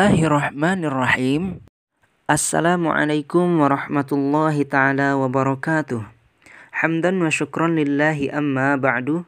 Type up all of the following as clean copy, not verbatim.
Bismillahirrahmanirrahim. Assalamualaikum warahmatullahi ta'ala wabarakatuh. Hamdan wa syukron lillahi amma ba'du.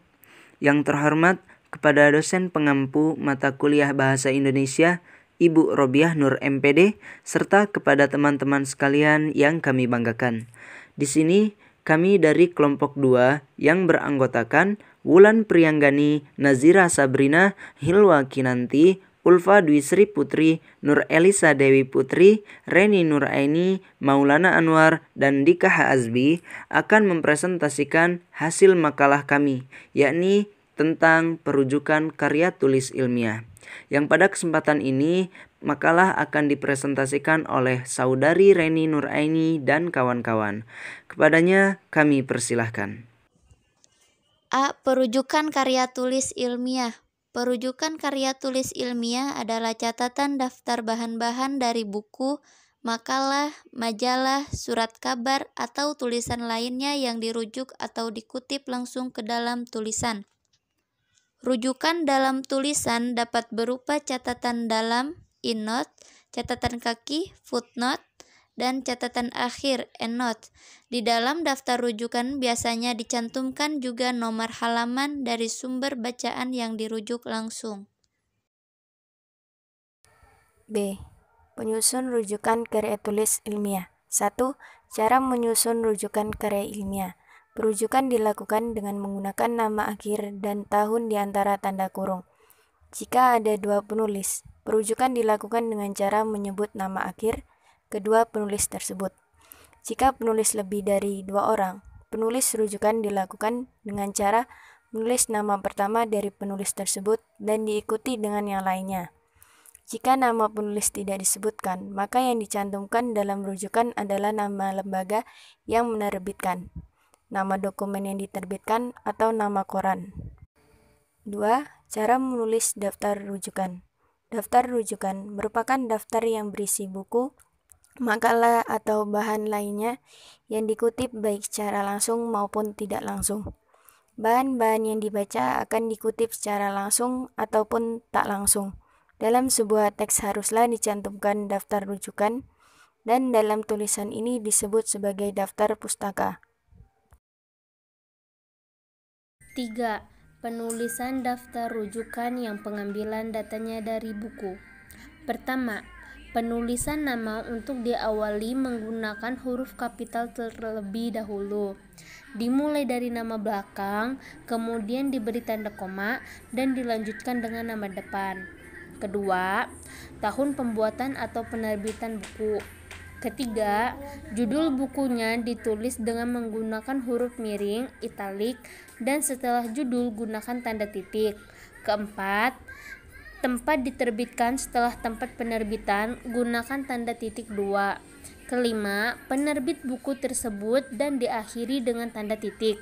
Yang terhormat kepada dosen pengampu mata kuliah Bahasa Indonesia Ibu Robiah Nur MPD, serta kepada teman-teman sekalian yang kami banggakan. Di sini kami dari kelompok 2 yang beranggotakan Wulan Priyanggani, Nazira Sabrina, Hilwa Kinanti, Ulfa Dwi Sri Putri, Nur Elisa Dewi Putri, Reni Nur Aini, Maulana Anwar, dan Dika Azbi akan mempresentasikan hasil makalah kami, yakni tentang perujukan karya tulis ilmiah. Yang pada kesempatan ini, makalah akan dipresentasikan oleh Saudari Reni Nur Aini dan kawan-kawan. Kepadanya kami persilahkan. A. Perujukan karya tulis ilmiah. Perujukan karya tulis ilmiah adalah catatan daftar bahan-bahan dari buku, makalah, majalah, surat kabar, atau tulisan lainnya yang dirujuk atau dikutip langsung ke dalam tulisan. Rujukan dalam tulisan dapat berupa catatan dalam, innote, catatan kaki, footnote, dan catatan akhir, endnote. Di dalam daftar rujukan biasanya dicantumkan juga nomor halaman dari sumber bacaan yang dirujuk langsung. B. Penyusun rujukan karya tulis ilmiah. 1. Cara menyusun rujukan karya ilmiah. Perujukan dilakukan dengan menggunakan nama akhir dan tahun di antara tanda kurung. Jika ada 2 penulis, perujukan dilakukan dengan cara menyebut nama akhir kedua penulis tersebut. Jika penulis lebih dari 2 orang, penulis rujukan dilakukan dengan cara menulis nama pertama dari penulis tersebut dan diikuti dengan yang lainnya. Jika nama penulis tidak disebutkan, maka yang dicantumkan dalam rujukan adalah nama lembaga yang menerbitkan, nama dokumen yang diterbitkan, atau nama koran. 2. Cara menulis daftar rujukan. Daftar rujukan merupakan daftar yang berisi buku, makalah, atau bahan lainnya yang dikutip baik secara langsung maupun tidak langsung. Bahan-bahan yang dibaca akan dikutip secara langsung ataupun tak langsung. Dalam sebuah teks haruslah dicantumkan daftar rujukan, dan dalam tulisan ini disebut sebagai daftar pustaka. 3. Penulisan daftar rujukan yang pengambilan datanya dari buku. Pertama, penulisan nama untuk diawali menggunakan huruf kapital terlebih dahulu. Dimulai dari nama belakang, kemudian diberi tanda koma, dan dilanjutkan dengan nama depan. Kedua, tahun pembuatan atau penerbitan buku. Ketiga, judul bukunya ditulis dengan menggunakan huruf miring, italik, dan setelah judul gunakan tanda titik. Keempat, tempat diterbitkan setelah tempat penerbitan, gunakan tanda titik 2. Kelima, penerbit buku tersebut dan diakhiri dengan tanda titik.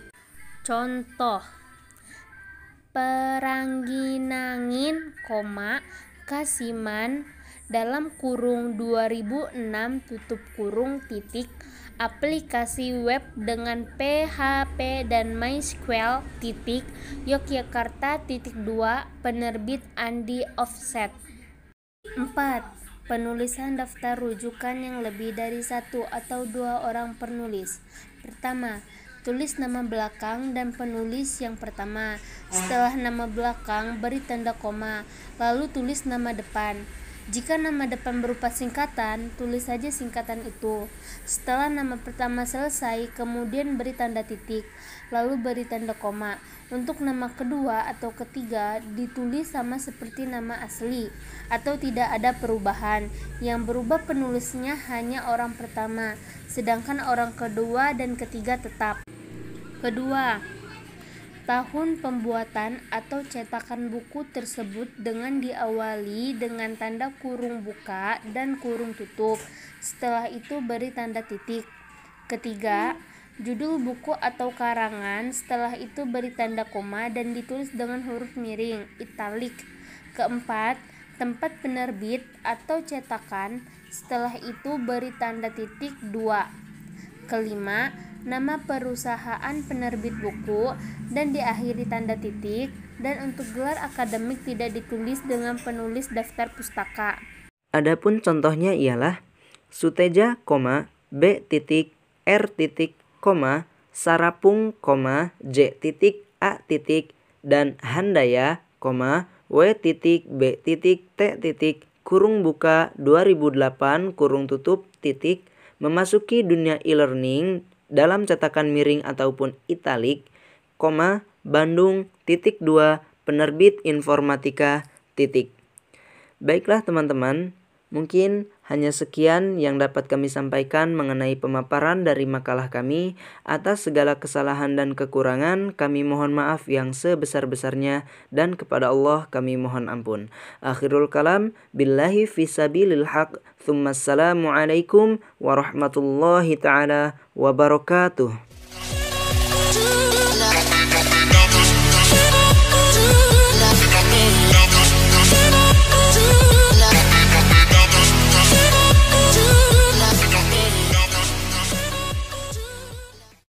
Contoh, Perangginangin, Kasiman, dalam kurung 2006 tutup kurung titik, aplikasi web dengan PHP dan MySQL titik, Yogyakarta titik 2, penerbit Andi Offset. 4. Penulisan daftar rujukan yang lebih dari 1 atau 2 orang penulis. Pertama, tulis nama belakang dan penulis yang pertama. Setelah nama belakang, beri tanda koma, lalu tulis nama depan. Jika nama depan berupa singkatan, tulis saja singkatan itu. Setelah nama pertama selesai, kemudian beri tanda titik, lalu beri tanda koma. Untuk nama kedua atau ketiga ditulis sama seperti nama asli, atau tidak ada perubahan. Yang berubah penulisnya hanya orang pertama, sedangkan orang kedua dan ketiga tetap. Kedua, tahun pembuatan atau cetakan buku tersebut dengan diawali dengan tanda kurung buka dan kurung tutup. Setelah itu beri tanda titik. Ketiga, judul buku atau karangan. Setelah itu beri tanda koma dan ditulis dengan huruf miring, italik. Keempat, tempat penerbit atau cetakan. Setelah itu beri tanda titik 2. Kelima, nama perusahaan penerbit buku dan diakhiri tanda titik. Dan untuk gelar akademik tidak ditulis dengan penulis daftar pustaka. Adapun contohnya ialah Suteja, B titik, R titik, Sarapung, J titik, A titik, dan Handaya, W titik, B titik, T titik, kurung buka 2008, kurung tutup, titik, memasuki dunia e-learning dalam cetakan miring ataupun italik, Bandung, titik 2, penerbit informatika, titik. Baiklah teman-teman, mungkin hanya sekian yang dapat kami sampaikan mengenai pemaparan dari makalah kami. Atas segala kesalahan dan kekurangan, kami mohon maaf yang sebesar-besarnya, dan kepada Allah kami mohon ampun. Akhirul kalam, billahi fisabilil haq, thumma assalamualaikum warahmatullahi ta'ala wabarakatuh.